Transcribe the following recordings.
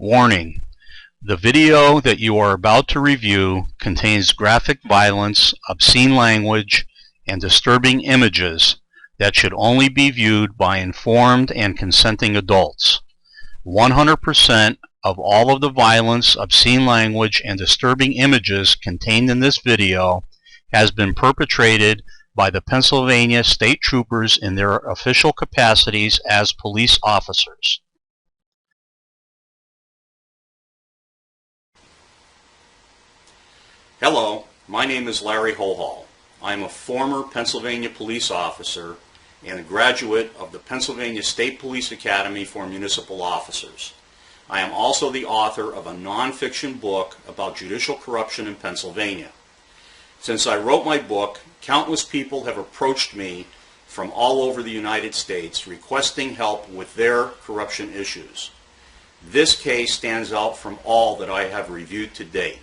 Warning: the video that you are about to review contains graphic violence, obscene language, and disturbing images that should only be viewed by informed and consenting adults. 100% of all of the violence, obscene language, and disturbing images contained in this video has been perpetrated by the Pennsylvania State Troopers in their official capacities as police officers. Hello, my name is Larry Holhall. I am a former Pennsylvania police officer and a graduate of the Pennsylvania State Police Academy for Municipal Officers. I am also the author of a nonfiction book about judicial corruption in Pennsylvania. Since I wrote my book, countless people have approached me from all over the United States requesting help with their corruption issues. This case stands out from all that I have reviewed to date.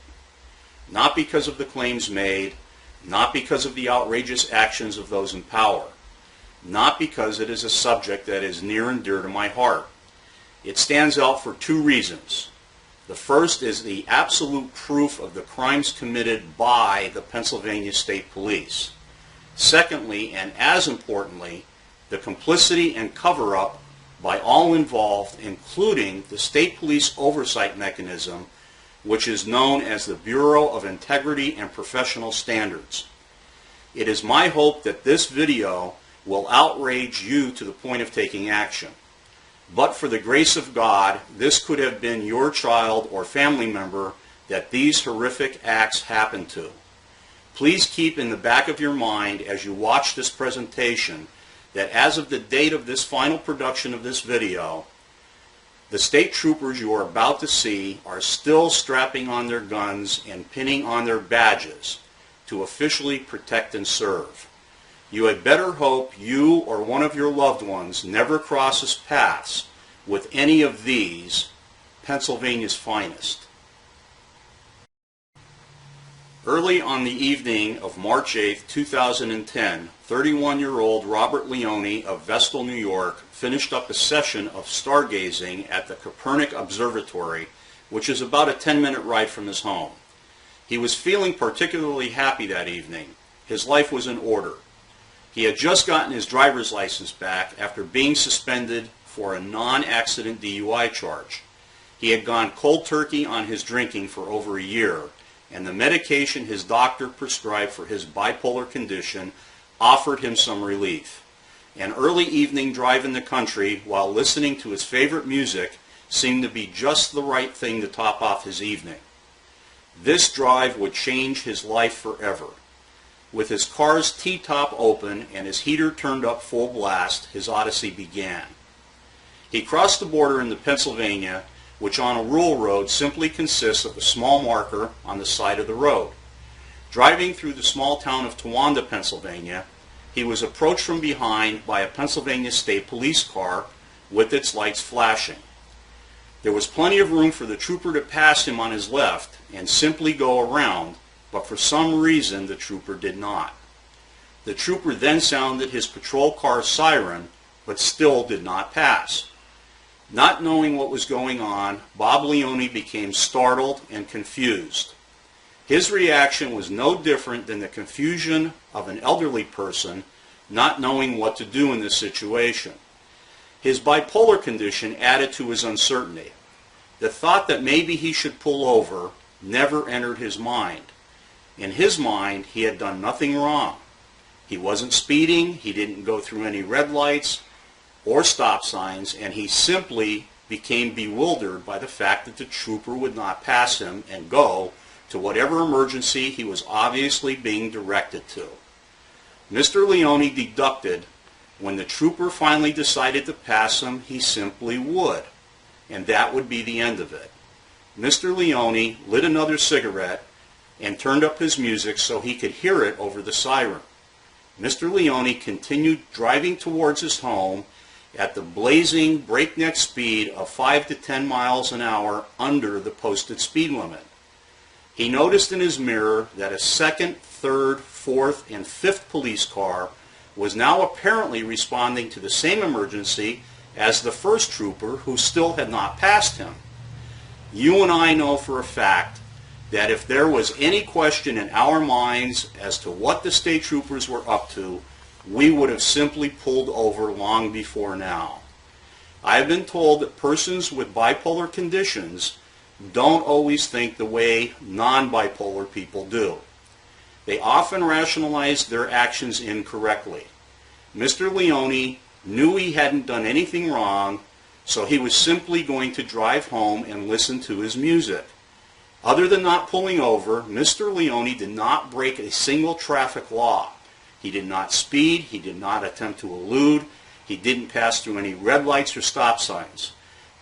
Not because of the claims made, not because of the outrageous actions of those in power, not because it is a subject that is near and dear to my heart. It stands out for two reasons. The first is the absolute proof of the crimes committed by the Pennsylvania State Police. Secondly, and as importantly, the complicity and cover-up by all involved, including the State Police Oversight Mechanism, which is known as the Bureau of Integrity and Professional Standards. It is my hope that this video will outrage you to the point of taking action. But for the grace of God, this could have been your child or family member that these horrific acts happened to. Please keep in the back of your mind as you watch this presentation that as of the date of this final production of this video, the state troopers you are about to see are still strapping on their guns and pinning on their badges to officially protect and serve. You had better hope you or one of your loved ones never crosses paths with any of these Pennsylvania's finest. Early on the evening of March 8, 2010, 31-year-old Robert Leone of Vestal, New York, finished up a session of stargazing at the Copernic Observatory, which is about a 10-minute ride from his home. He was feeling particularly happy that evening. His life was in order. He had just gotten his driver's license back after being suspended for a non-accident DUI charge. He had gone cold turkey on his drinking for over a year, and the medication his doctor prescribed for his bipolar condition offered him some relief. An early evening drive in the country while listening to his favorite music seemed to be just the right thing to top off his evening. This drive would change his life forever. With his car's T-top open and his heater turned up full blast, his odyssey began. He crossed the border into Pennsylvania, which on a rural road simply consists of a small marker on the side of the road. Driving through the small town of Towanda, Pennsylvania, he was approached from behind by a Pennsylvania State Police car with its lights flashing. There was plenty of room for the trooper to pass him on his left and simply go around, but for some reason the trooper did not. The trooper then sounded his patrol car's siren, but still did not pass. Not knowing what was going on, Bob Leone became startled and confused. His reaction was no different than the confusion of an elderly person not knowing what to do in this situation. His bipolar condition added to his uncertainty. The thought that maybe he should pull over never entered his mind. In his mind, he had done nothing wrong. He wasn't speeding, he didn't go through any red lights or stop signs, and he simply became bewildered by the fact that the trooper would not pass him and go to whatever emergency he was obviously being directed to. Mr. Leone deducted when the trooper finally decided to pass him, he simply would, and that would be the end of it. Mr. Leone lit another cigarette and turned up his music so he could hear it over the siren. Mr. Leone continued driving towards his home at the blazing breakneck speed of 5 to 10 miles an hour under the posted speed limit. He noticed in his mirror that a second, third, fourth, and fifth police car was now apparently responding to the same emergency as the first trooper who still had not passed him. You and I know for a fact that if there was any question in our minds as to what the state troopers were up to, we would have simply pulled over long before now. I have been told that persons with bipolar conditions don't always think the way non-bipolar people do. They often rationalize their actions incorrectly. Mr. Leone knew he hadn't done anything wrong, so he was simply going to drive home and listen to his music. Other than not pulling over, Mr. Leone did not break a single traffic law. He did not speed, he did not attempt to elude, he didn't pass through any red lights or stop signs.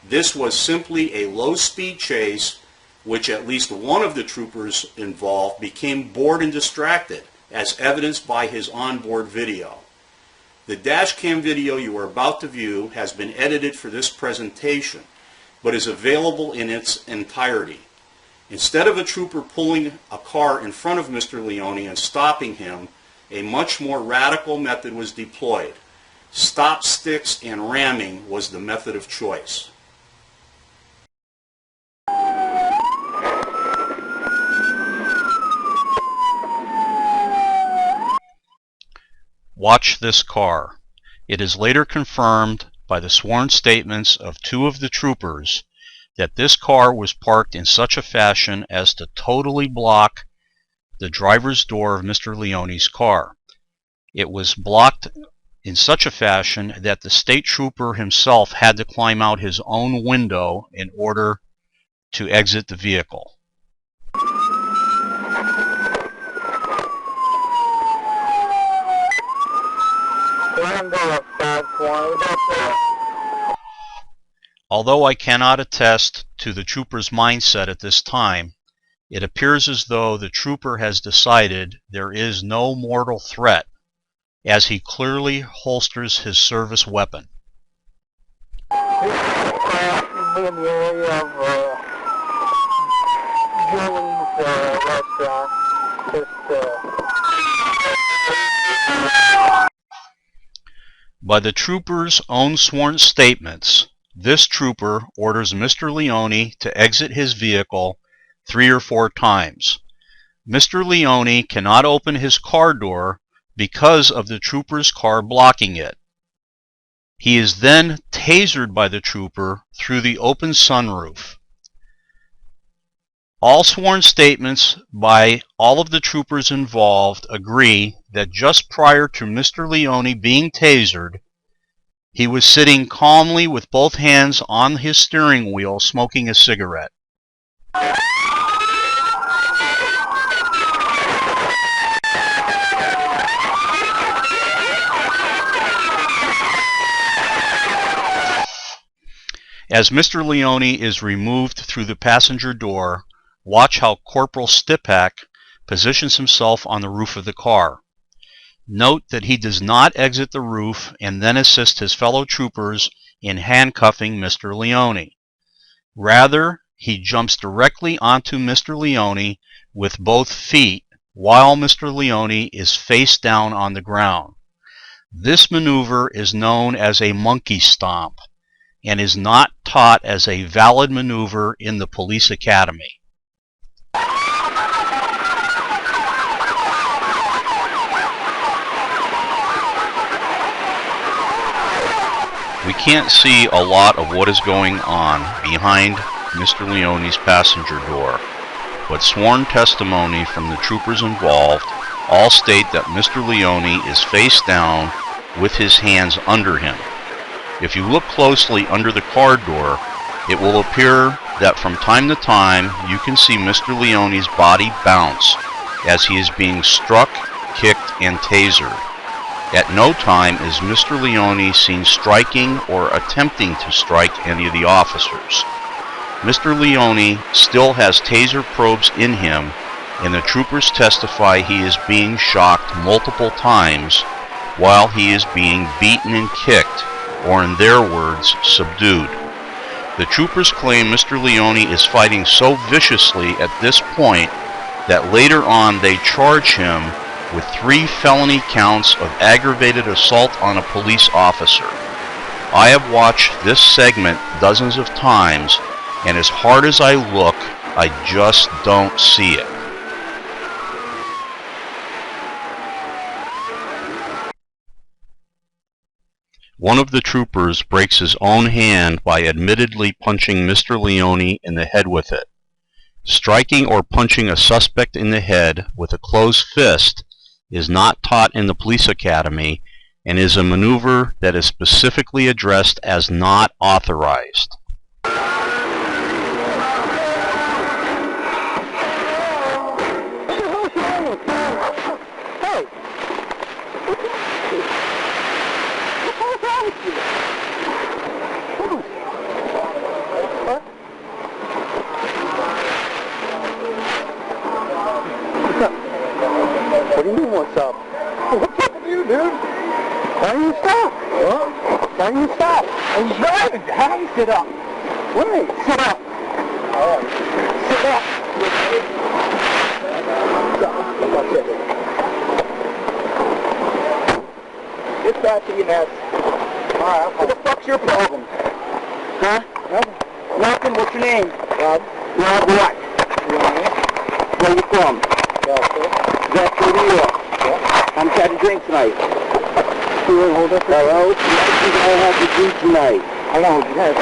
This was simply a low-speed chase, which at least one of the troopers involved became bored and distracted, as evidenced by his onboard video. The dash cam video you are about to view has been edited for this presentation, but is available in its entirety. Instead of a trooper pulling a car in front of Mr. Leone and stopping him, a much more radical method was deployed. Stop sticks and ramming was the method of choice. Watch this car. It is later confirmed by the sworn statements of two of the troopers that this car was parked in such a fashion as to totally block the driver's door of Mr. Leone's car. It was blocked in such a fashion that the state trooper himself had to climb out his own window in order to exit the vehicle. Although I cannot attest to the trooper's mindset at this time, it appears as though the trooper has decided there is no mortal threat, as he clearly holsters his service weapon. By the trooper's own sworn statements, this trooper orders Mr. Leone to exit his vehicle 3 or 4 times. Mr. Leone cannot open his car door because of the trooper's car blocking it. He is then tasered by the trooper through the open sunroof. All sworn statements by all of the troopers involved agree that just prior to Mr. Leone being tasered, he was sitting calmly with both hands on his steering wheel smoking a cigarette. As Mr. Leone is removed through the passenger door, watch how Corporal Stipak positions himself on the roof of the car. Note that he does not exit the roof and then assist his fellow troopers in handcuffing Mr. Leone. Rather, he jumps directly onto Mr. Leone with both feet while Mr. Leone is face down on the ground. This maneuver is known as a monkey stomp and is not taught as a valid maneuver in the police academy. We can't see a lot of what is going on behind Mr. Leone's passenger door, but sworn testimony from the troopers involved all state that Mr. Leone is face down with his hands under him. If you look closely under the car door, it will appear that from time to time you can see Mr. Leone's body bounce as he is being struck, kicked, and tasered. At no time is Mr. Leone seen striking or attempting to strike any of the officers. Mr. Leone still has taser probes in him, and the troopers testify he is being shocked multiple times while he is being beaten and kicked, or in their words, subdued. The troopers claim Mr. Leone is fighting so viciously at this point that later on they charge him with 3 felony counts of aggravated assault on a police officer. I have watched this segment dozens of times, and as hard as I look, I just don't see it. One of the troopers breaks his own hand by admittedly punching Mr. Leone in the head with it. Striking or punching a suspect in the head with a closed fist is not taught in the police academy and is a maneuver that is specifically addressed as not authorized. What do you mean, what's up? What's up with you, dude? Why don't you stop? What? Why don't you stop? I'm driving. How do you sit up? Wait, sit up. All right. Sit up. Get back to your nest. All right. What the fuck's your problem? Huh? Nothing. Nothing. What's your name? Rob. Rob what? Leone. Where you from? That's New York. Yeah. I'm trying to drink tonight. You want to hold up? Hello? I have to drink tonight. How long would you have?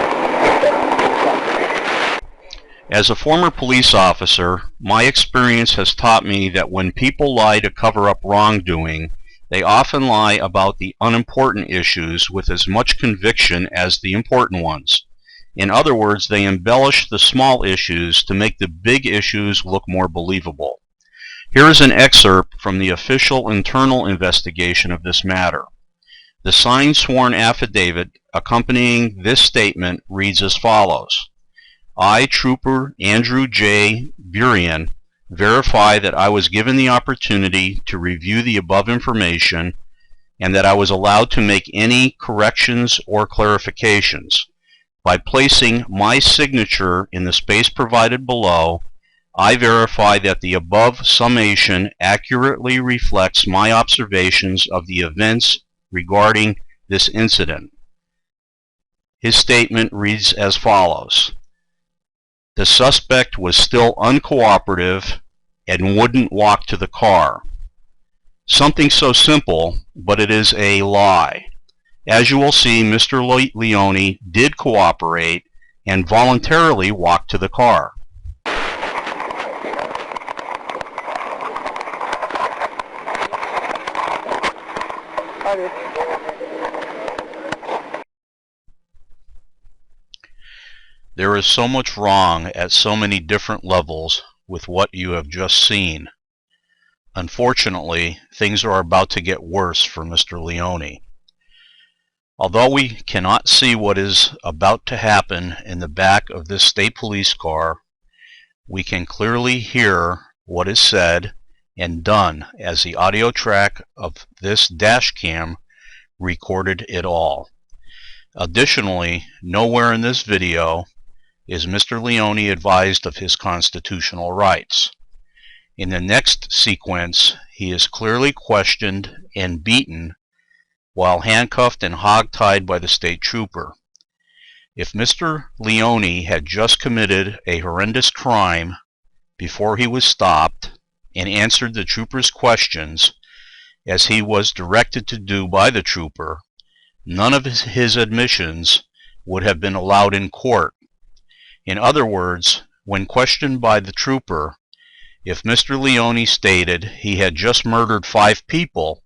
As a former police officer, my experience has taught me that when people lie to cover up wrongdoing, they often lie about the unimportant issues with as much conviction as the important ones. In other words, they embellish the small issues to make the big issues look more believable. Here is an excerpt from the official internal investigation of this matter. The signed sworn affidavit accompanying this statement reads as follows. I, Trooper Andrew J. Burian, verify that I was given the opportunity to review the above information and that I was allowed to make any corrections or clarifications. By placing my signature in the space provided below, I verify that the above summation accurately reflects my observations of the events regarding this incident. His statement reads as follows. The suspect was still uncooperative and wouldn't walk to the car. Something so simple, but it is a lie. As you will see, Mr. Leone did cooperate and voluntarily walked to the car. There is so much wrong at so many different levels with what you have just seen. Unfortunately, things are about to get worse for Mr. Leone. Although we cannot see what is about to happen in the back of this state police car, we can clearly hear what is said and done as the audio track of this dash cam recorded it all. Additionally, nowhere in this video is Mr. Leone advised of his constitutional rights. In the next sequence, he is clearly questioned and beaten while handcuffed and hogtied by the state trooper. If Mr. Leone had just committed a horrendous crime before he was stopped and answered the trooper's questions as he was directed to do by the trooper, none of his admissions would have been allowed in court. In other words, when questioned by the trooper, if Mr. Leone stated he had just murdered 5 people,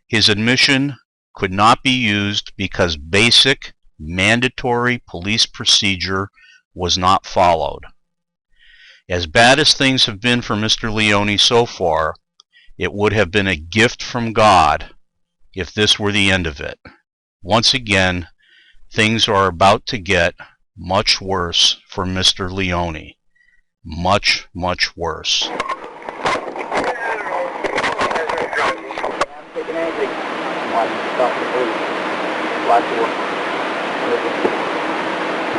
his admission could not be used because basic, mandatory police procedure was not followed. As bad as things have been for Mr. Leone so far, it would have been a gift from God if this were the end of it. Once again, things are about to get much worse for Mr. Leone. Much, much worse.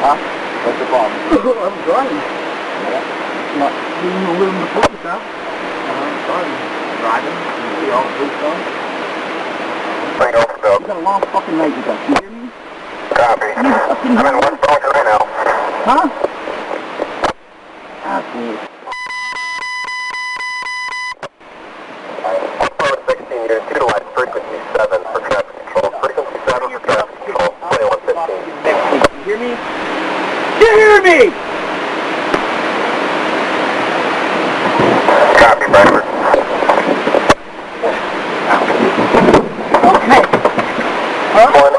Huh? What's the problem? I'm driving. Yeah? Not even a little before this, huh? I'm driving. Driving? You see all the police on? Straight over, Bill. You got a long fucking night, you got. You hear me? Copy. You fucking I'm in West Point right now. Huh? Jeez. 16, you're to utilize frequency 7 for traffic control. Frequency 7 for traffic control, 2115. You hear me? You hear me? Copy, Bradford. Okay. Huh? 1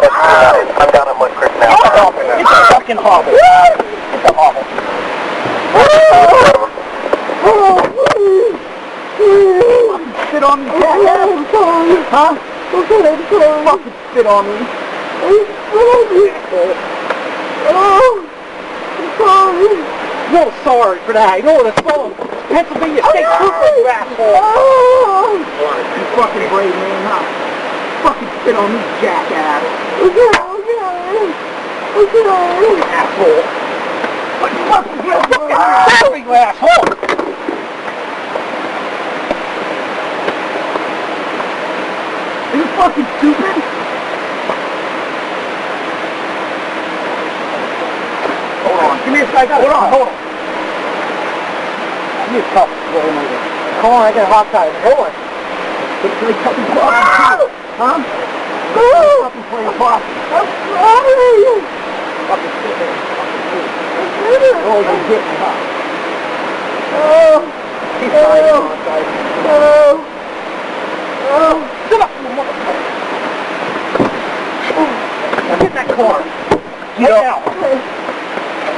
I'm down at Mud Creek now. It's a fucking hobble. It's a hobble. Spit on me, jackass. I'm sorry. Huh? Okay, I'm sorry. Fucking spit on me. I'm sorry. No, sorry for that. You know what it's called? Pennsylvania State Trooper, you asshole. You fucking brave man, huh? Fucking spit on me, jackass. Okay. Asshole. What the fuck is your fucking you asshole? Are you fucking stupid? Hold on. Give me a second. Hold on. Give me a cup. Come on, I got a hot tide. Hold on. Can we fucking play possum? Huh? Fucking play possum. I'm sorry. Fucking sit there. Oh, you hit me, huh? He's sorry. Sit up, you motherfucker. Now get in that car. Get out.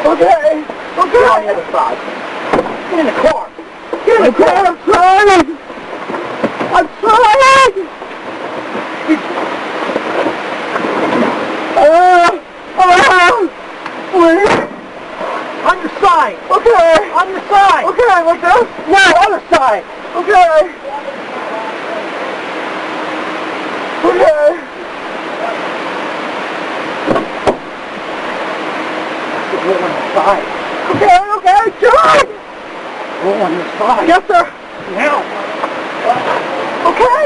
Okay. Get on the other side. Get in the car. Get in the car. I'm trying. On your side. Okay. On your side. Okay, like this? No, other side. Okay. Roll on your side. Okay, good. Roll on your side. Yes, sir. Now. Okay.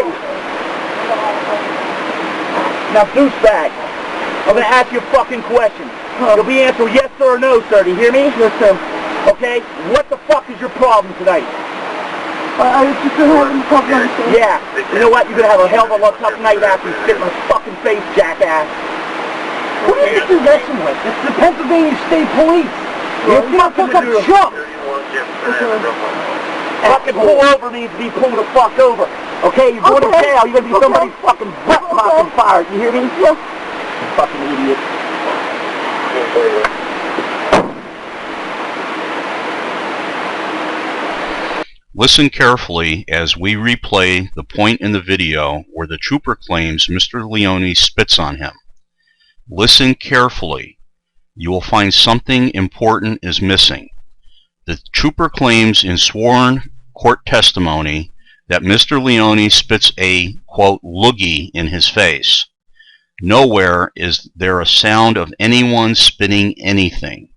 Now, douchebag, I'm going to ask you a fucking question. You'll be answering yes sir or no, sir. Do you hear me? Yes, sir. Okay, what the fuck is your problem tonight? I was just having problems. Yeah, you know what? You're going to have a hell of a tough night after you spit in my fucking face, jackass. Who do you think you're messing with? It's the Pennsylvania State Police. You're fucking chump. Fucking pull over needs to be pulled the fuck over. Okay, you're going to jail. You're going to be somebody's fucking butt popping fire. You hear me? Yes. You fucking idiot. Listen carefully as we replay the point in the video where the trooper claims Mr. Leone spits on him. Listen carefully. You will find something important is missing. The trooper claims in sworn court testimony that Mr. Leone spits a, quote, loogie in his face. Nowhere is there a sound of anyone spitting anything.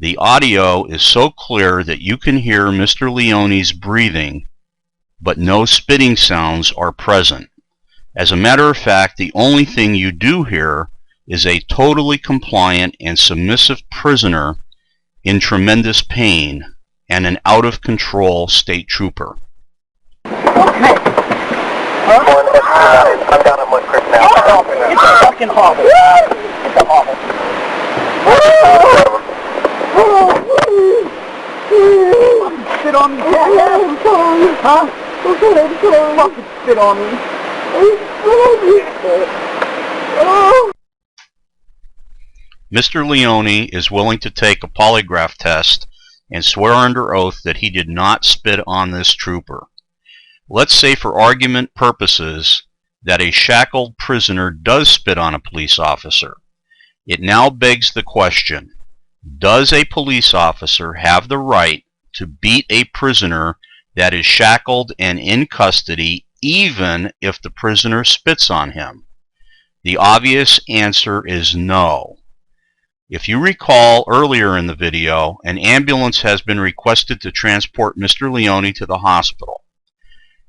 The audio is so clear that you can hear Mr. Leone's breathing, but no spitting sounds are present. As a matter of fact, the only thing you do hear is a totally compliant and submissive prisoner in tremendous pain and an out-of-control state trooper. Okay. I'm down at Mud Creek now. It's a fucking hobble. It's a hobble. Fucking spit on me, jackass. I'm sorry. Huh? Okay, I'm sorry. Fucking spit on me. Mr. Leone is willing to take a polygraph test and swear under oath that he did not spit on this trooper. Let's say for argument purposes that a shackled prisoner does spit on a police officer. It now begs the question, does a police officer have the right to beat a prisoner that is shackled and in custody even if the prisoner spits on him? The obvious answer is no. If you recall earlier in the video, an ambulance has been requested to transport Mr. Leone to the hospital.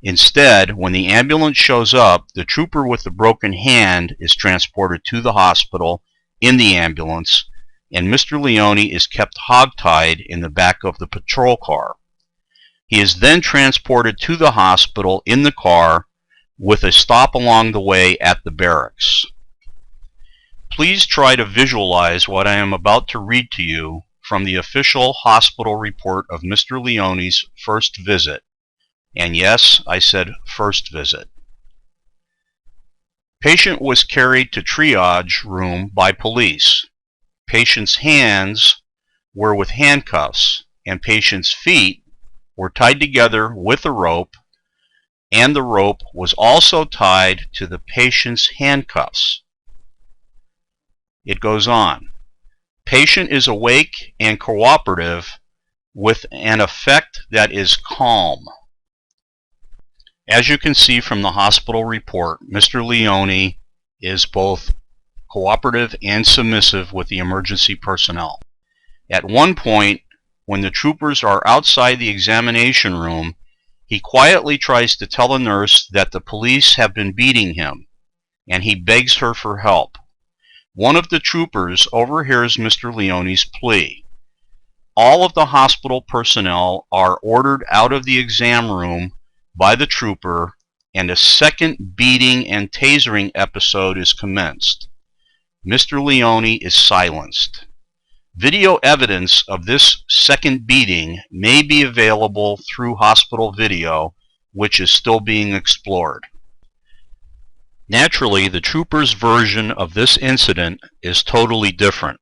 Instead, when the ambulance shows up, the trooper with the broken hand is transported to the hospital in the ambulance, and Mr. Leone is kept hogtied in the back of the patrol car. He is then transported to the hospital in the car with a stop along the way at the barracks. Please try to visualize what I am about to read to you from the official hospital report of Mr. Leone's first visit. And yes, I said first visit. Patient was carried to triage room by police. Patient's hands were with handcuffs, and patient's feet were tied together with a rope, and the rope was also tied to the patient's handcuffs. It goes on. Patient is awake and cooperative with an effect that is calm. As you can see from the hospital report, Mr. Leone is both cooperative and submissive with the emergency personnel. At one point, when the troopers are outside the examination room, he quietly tries to tell a nurse that the police have been beating him, and he begs her for help. One of the troopers overhears Mr. Leone's plea. All of the hospital personnel are ordered out of the exam room by the trooper, and a second beating and tasering episode is commenced. Mr. Leone is silenced. Video evidence of this second beating may be available through hospital video, which is still being explored. Naturally, the trooper's version of this incident is totally different.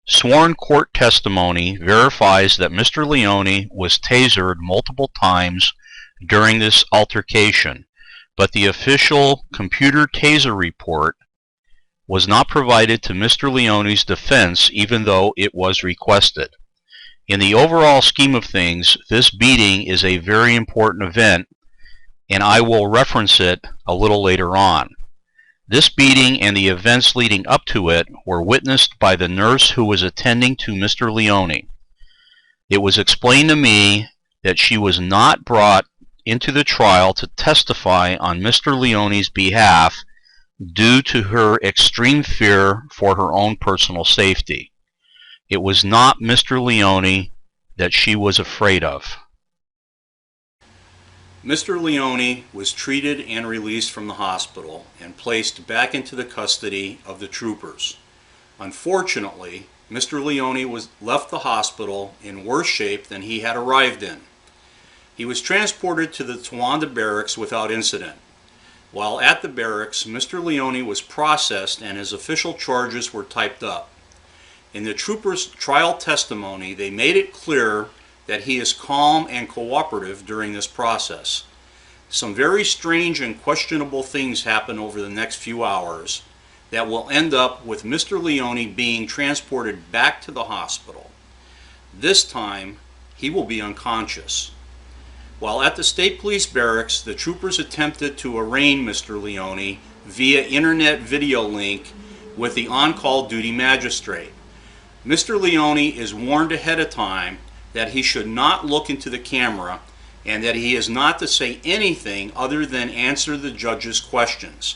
Sworn court testimony verifies that Mr. Leone was tasered multiple times during this altercation, but the official computer taser report was not provided to Mr. Leone's defense, even though it was requested. In the overall scheme of things, this beating is a very important event, and I will reference it a little later on. This beating and the events leading up to it were witnessed by the nurse who was attending to Mr. Leone. It was explained to me that she was not brought into the trial to testify on Mr. Leone's behalf due to her extreme fear for her own personal safety. It was not Mr. Leone that she was afraid of. Mr. Leone was treated and released from the hospital and placed back into the custody of the troopers. Unfortunately, Mr. Leone left the hospital in worse shape than he had arrived in. He was transported to the Towanda barracks without incident. While at the barracks, Mr. Leone was processed and his official charges were typed up. In the troopers' trial testimony, they made it clear that he is calm and cooperative during this process. Some very strange and questionable things happen over the next few hours that will end up with Mr. Leone being transported back to the hospital. This time, he will be unconscious. While at the State Police Barracks, the troopers attempted to arraign Mr. Leone via internet video link with the on-call duty magistrate. Mr. Leone is warned ahead of time that he should not look into the camera and that he is not to say anything other than answer the judge's questions.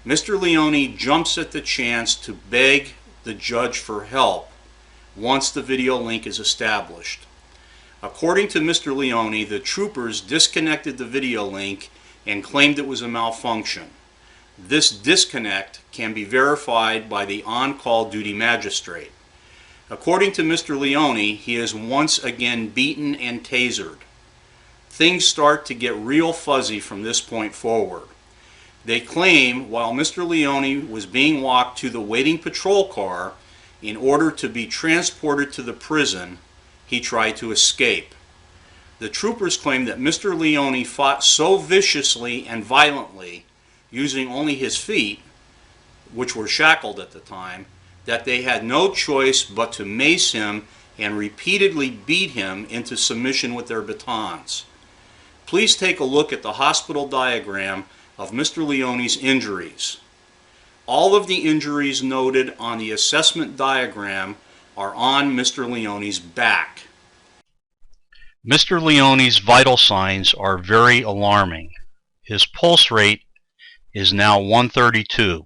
Mr. Leone jumps at the chance to beg the judge for help once the video link is established. According to Mr. Leone, the troopers disconnected the video link and claimed it was a malfunction. This disconnect can be verified by the on-call duty magistrate. According to Mr. Leone, he is once again beaten and tasered. Things start to get real fuzzy from this point forward. They claim while Mr. Leone was being walked to the waiting patrol car in order to be transported to the prison, he tried to escape. The troopers claim that Mr. Leone fought so viciously and violently, using only his feet, which were shackled at the time, that they had no choice but to mace him and repeatedly beat him into submission with their batons. Please take a look at the hospital diagram of Mr. Leone's injuries. All of the injuries noted on the assessment diagram are on Mr. Leone's back. Mr. Leone's vital signs are very alarming. His pulse rate is now 132.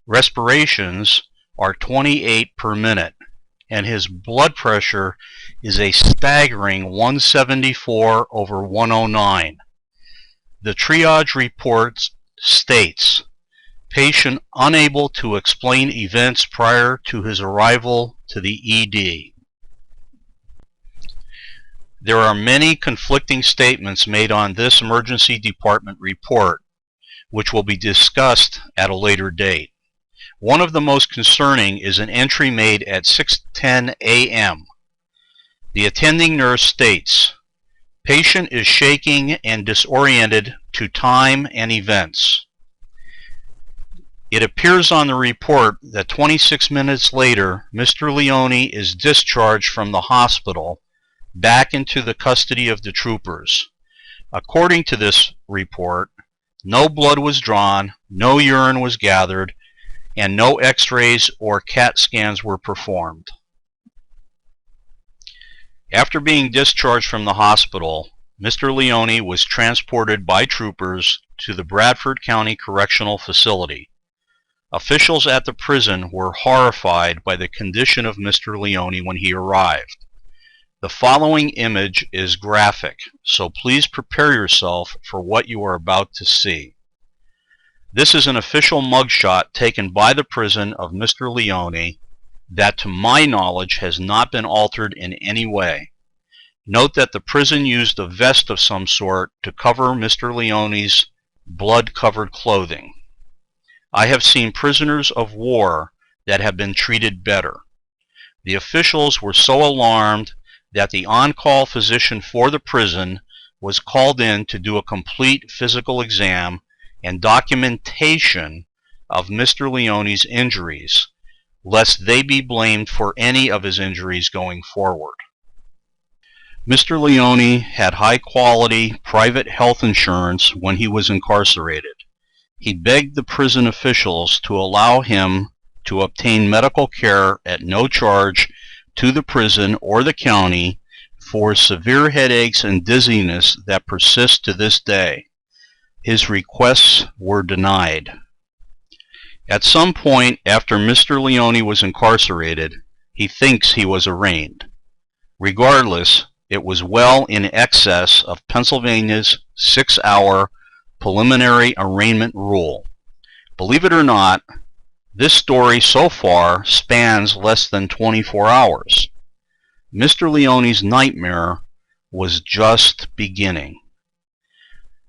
Respirations are 28 per minute. and his blood pressure is a staggering 174/109. The triage report states, patient unable to explain events prior to his arrival to the ED. There are many conflicting statements made on this emergency department report, which will be discussed at a later date. One of the most concerning is an entry made at 6:10 a.m. The attending nurse states, patient is shaking and disoriented to time and events. It appears on the report that 26 minutes later, Mr. Leone is discharged from the hospital back into the custody of the troopers. According to this report, no blood was drawn, no urine was gathered, and no x-rays or CAT scans were performed. After being discharged from the hospital, Mr. Leone was transported by troopers to the Bradford County Correctional Facility. Officials at the prison were horrified by the condition of Mr. Leone when he arrived. The following image is graphic, so please prepare yourself for what you are about to see. This is an official mugshot taken by the prison of Mr. Leone that, to my knowledge, has not been altered in any way. Note that the prison used a vest of some sort to cover Mr. Leone's blood-covered clothing. I have seen prisoners of war that have been treated better. The officials were so alarmed that the on-call physician for the prison was called in to do a complete physical exam and documentation of Mr. Leone's injuries, lest they be blamed for any of his injuries going forward. Mr. Leone had high-quality private health insurance when he was incarcerated. He begged the prison officials to allow him to obtain medical care at no charge to the prison or the county for severe headaches and dizziness that persist to this day. His requests were denied. At some point after Mr. Leone was incarcerated, he thinks he was arraigned. Regardless, it was well in excess of Pennsylvania's 6-hour preliminary arraignment rule. Believe it or not, this story so far spans less than 24 hours. Mr. Leone's nightmare was just beginning.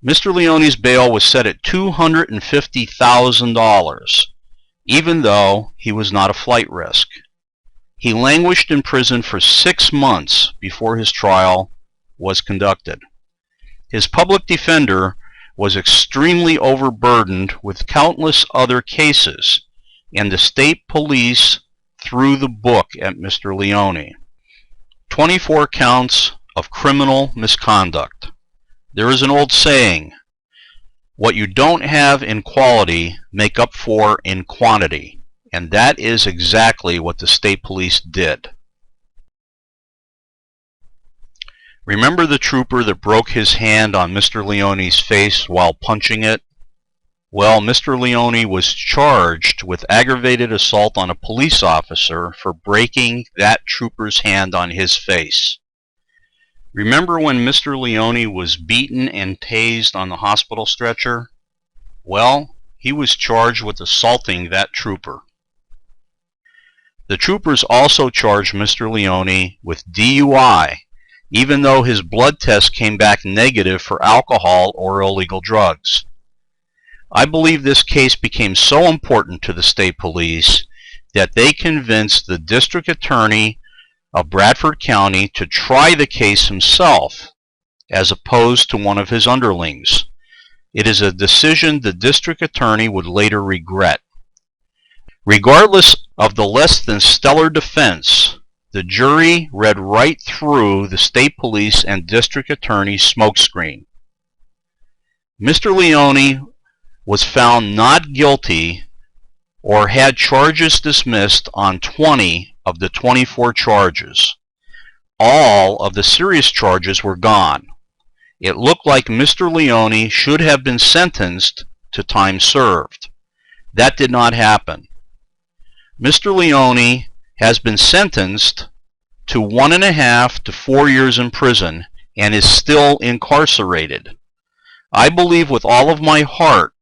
Mr. Leone's bail was set at $250,000, even though he was not a flight risk. He languished in prison for 6 months before his trial was conducted. His public defender was extremely overburdened with countless other cases, and the state police threw the book at Mr. Leone. 24 counts of criminal misconduct. There is an old saying, what you don't have in quality, make up for in quantity. And that is exactly what the state police did. Remember the trooper that broke his hand on Mr. Leone's face while punching it? Well, Mr. Leone was charged with aggravated assault on a police officer for breaking that trooper's hand on his face. Remember when Mr. Leone was beaten and tased on the hospital stretcher? Well, he was charged with assaulting that trooper. The troopers also charged Mr. Leone with DUI, even though his blood test came back negative for alcohol or illegal drugs. I believe this case became so important to the state police that they convinced the district attorney of Bradford County to try the case himself, as opposed to one of his underlings. It is a decision the district attorney would later regret. Regardless of the less than stellar defense, the jury read right through the state police and district attorney's smokescreen. Mr. Leone was found not guilty or had charges dismissed on 20 of the 24 charges. All of the serious charges were gone. It looked like Mr. Leone should have been sentenced to time served. That did not happen. Mr. Leone has been sentenced to 1.5 to 4 years in prison and is still incarcerated. I believe with all of my heart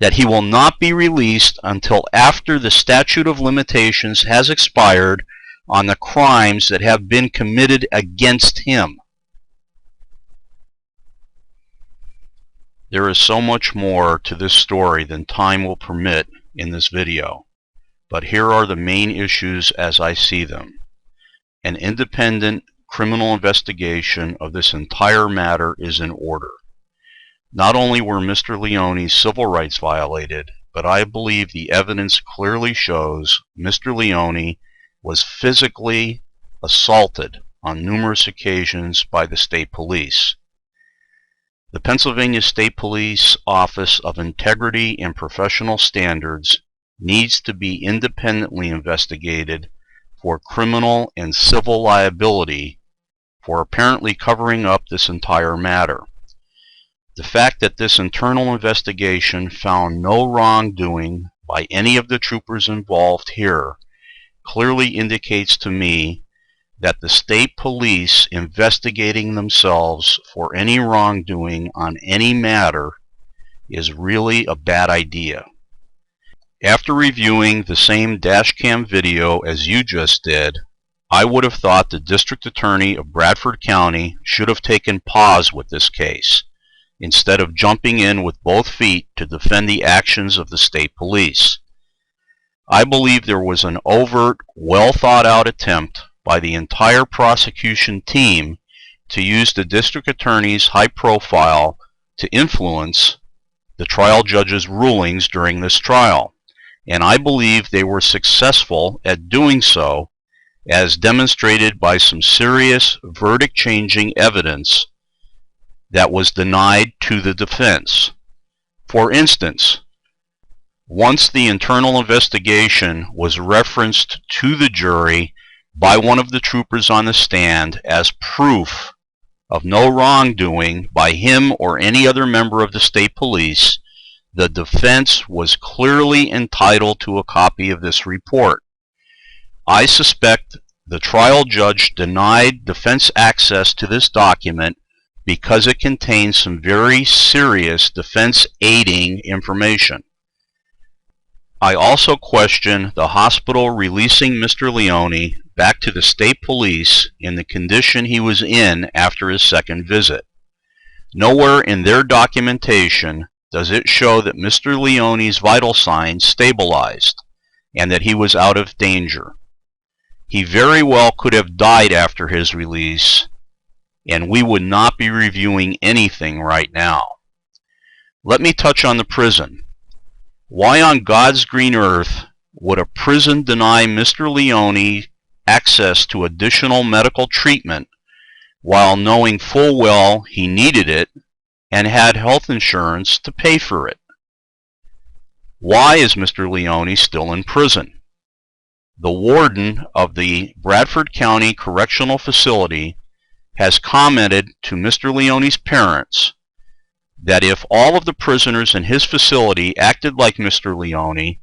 that he will not be released until after the statute of limitations has expired on the crimes that have been committed against him. There is so much more to this story than time will permit in this video, but here are the main issues as I see them. An independent criminal investigation of this entire matter is in order. Not only were Mr. Leone's civil rights violated, but I believe the evidence clearly shows Mr. Leone was physically assaulted on numerous occasions by the state police. The Pennsylvania State Police Office of Integrity and Professional Standards needs to be independently investigated for criminal and civil liability for apparently covering up this entire matter. The fact that this internal investigation found no wrongdoing by any of the troopers involved here clearly indicates to me that the state police investigating themselves for any wrongdoing on any matter is really a bad idea. After reviewing the same dashcam video as you just did, I would have thought the District Attorney of Bradford County should have taken pause with this case, instead of jumping in with both feet to defend the actions of the state police. I believe there was an overt, well-thought-out attempt by the entire prosecution team to use the District Attorney's high profile to influence the trial judge's rulings during this trial. And I believe they were successful at doing so, as demonstrated by some serious verdict-changing evidence that was denied to the defense. For instance, once the internal investigation was referenced to the jury by one of the troopers on the stand as proof of no wrongdoing by him or any other member of the state police, the defense was clearly entitled to a copy of this report. I suspect the trial judge denied defense access to this document because it contains some very serious defense-aiding information. I also question the hospital releasing Mr. Leone back to the state police in the condition he was in after his second visit. Nowhere in their documentation does it show that Mr. Leone's vital signs stabilized and that he was out of danger. He very well could have died after his release, and we would not be reviewing anything right now. Let me touch on the prison. Why on God's green earth would a prison deny Mr. Leone access to additional medical treatment while knowing full well he needed it and had health insurance to pay for it? Why is Mr. Leone still in prison? The warden of the Bradford County Correctional Facility has commented to Mr. Leone's parents that if all of the prisoners in his facility acted like Mr. Leone,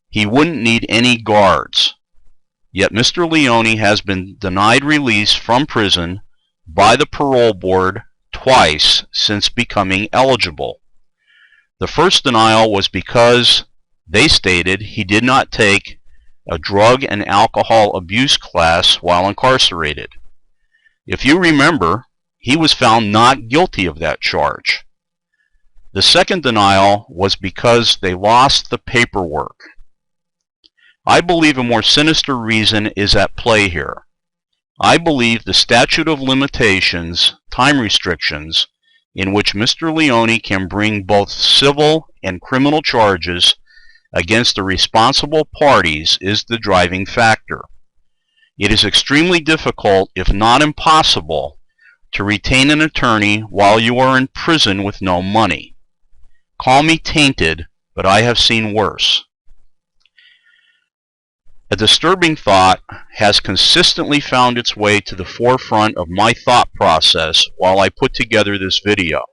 he wouldn't need any guards. Yet Mr. Leone has been denied release from prison by the parole board twice since becoming eligible. The first denial was because they stated he did not take a drug and alcohol abuse class while incarcerated. If you remember, he was found not guilty of that charge. The second denial was because they lost the paperwork. I believe a more sinister reason is at play here. I believe the statute of limitations, time restrictions, in which Mr. Leone can bring both civil and criminal charges against the responsible parties is the driving factor. It is extremely difficult, if not impossible, to retain an attorney while you are in prison with no money. Call me tainted, but I have seen worse. A disturbing thought has consistently found its way to the forefront of my thought process while I put together this video.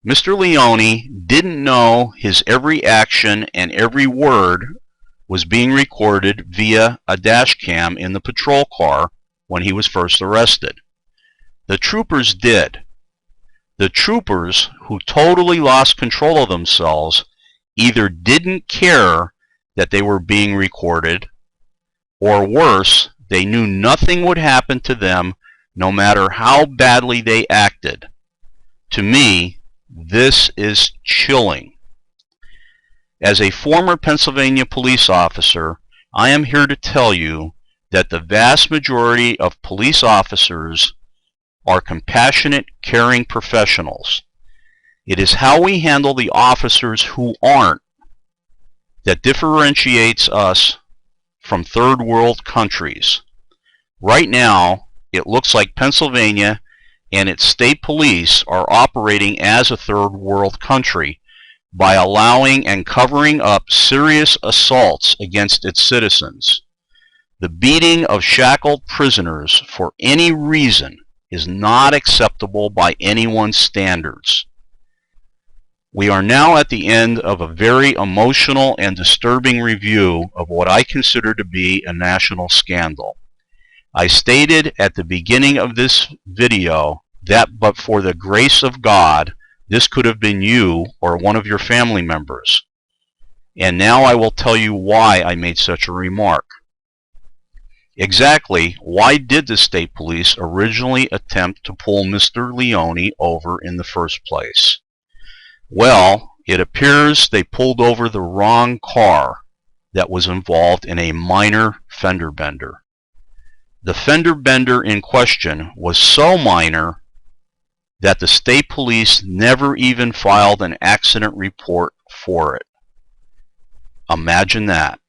Mr. Leone didn't know his every action and every word was being recorded via a dash cam in the patrol car when he was first arrested. The troopers did. The troopers, who totally lost control of themselves, either didn't care that they were being recorded, or worse, they knew nothing would happen to them no matter how badly they acted. To me, this is chilling. As a former Pennsylvania police officer, I am here to tell you that the vast majority of police officers are compassionate, caring professionals. It is how we handle the officers who aren't that differentiates us from third world countries. Right now, it looks like Pennsylvania and its state police are operating as a third world country by allowing and covering up serious assaults against its citizens. The beating of shackled prisoners for any reason is not acceptable by anyone's standards. We are now at the end of a very emotional and disturbing review of what I consider to be a national scandal. I stated at the beginning of this video that but for the grace of God, this could have been you or one of your family members. And now I will tell you why I made such a remark. Exactly why did the state police originally attempt to pull Mr. Leone over in the first place? Well, it appears they pulled over the wrong car that was involved in a minor fender bender. The fender bender in question was so minor that the state police never even filed an accident report for it. Imagine that.